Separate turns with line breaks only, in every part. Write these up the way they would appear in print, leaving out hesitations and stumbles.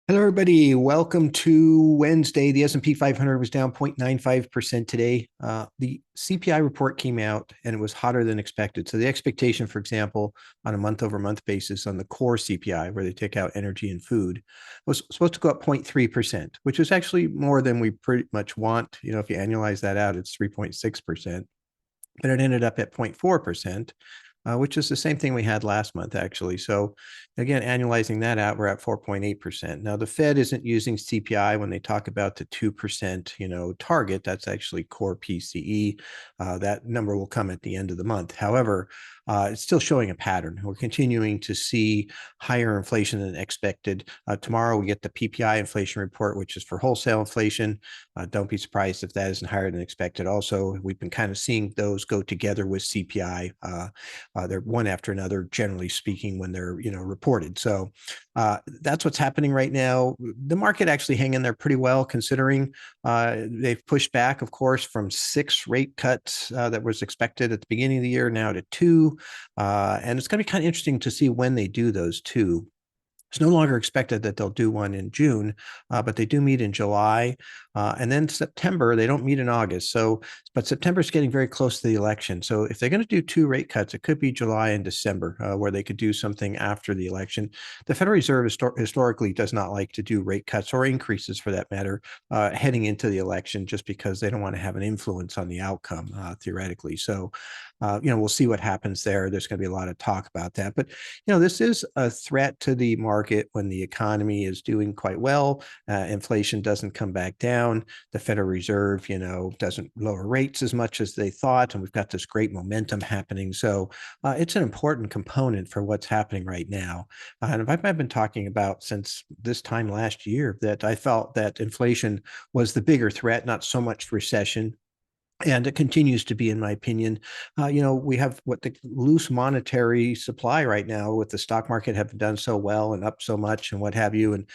Hello, everybody. Welcome to Wednesday. The S&P 500 was down 0.95% today. The CPI report came out and it was hotter than expected. So the expectation, for example, on a month-over-month basis on the core CPI, where they take out energy and food, was supposed to go up 0.3%, which is actually more than we pretty much want. If you annualize that out, it's 3.6%, but it ended up at 0.4%. Which is the same thing we had last month, actually. So again, annualizing that out, we're at 4.8%. Now, the Fed isn't using CPI when they talk about the 2%, target. That's actually core PCE. That number will come at the end of the month. However, it's still showing a pattern. We're continuing to see higher inflation than expected. Tomorrow, we get the PPI inflation report, which is for wholesale inflation. Don't be surprised if that isn't higher than expected. Also, we've been kind of seeing those go together with CPI. They're one after another, generally speaking, when they're reported. So that's what's happening right now. The market actually hang in there pretty well, considering they've pushed back, of course, from 6 rate cuts that was expected at the beginning of the year now to 2. And it's going to be kind of interesting to see when they do those 2. It's no longer expected that they'll do one in June, but they do meet in July. And then September, they don't meet in August. But September is getting very close to the election. So if they're going to do 2 rate cuts, it could be July and December, where they could do something after the election. The Federal Reserve historically does not like to do rate cuts or increases, for that matter, heading into the election, just because they don't want to have an influence on the outcome, theoretically. So, we'll see what happens there. There's going to be a lot of talk about that. But, this is a threat to the market when the economy is doing quite well. Inflation doesn't come back down. The Federal Reserve, doesn't lower rates as much as they thought. And we've got this great momentum happening. So it's an important component for what's happening right now. And I've been talking about since this time last year that I felt that inflation was the bigger threat, not so much recession. And it continues to be, in my opinion. We have what the loose monetary supply right now, with the stock market having done so well and up so much and what have you. And,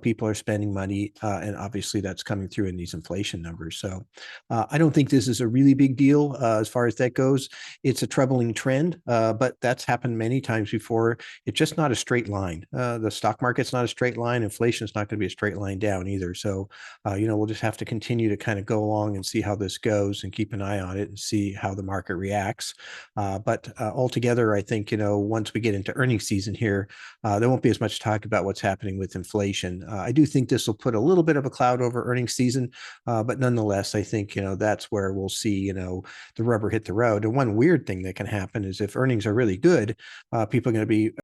people are spending money. And obviously that's coming through in these inflation numbers. So I don't think this is a really big deal as far as that goes. It's a troubling trend, but that's happened many times before. It's just not a straight line. The stock market's not a straight line. Inflation is not going to be a straight line down either. So, we'll just have to continue to kind of go along and see how this goes and keep an eye on it and see how the market reacts. But altogether, I think, once we get into earnings season here, there won't be as much talk about what's happening with inflation. I do think this will put a little bit of a cloud over earnings season, but nonetheless, I think, that's where we'll see, the rubber hit the road. And one weird thing that can happen is if earnings are really good, people are going to be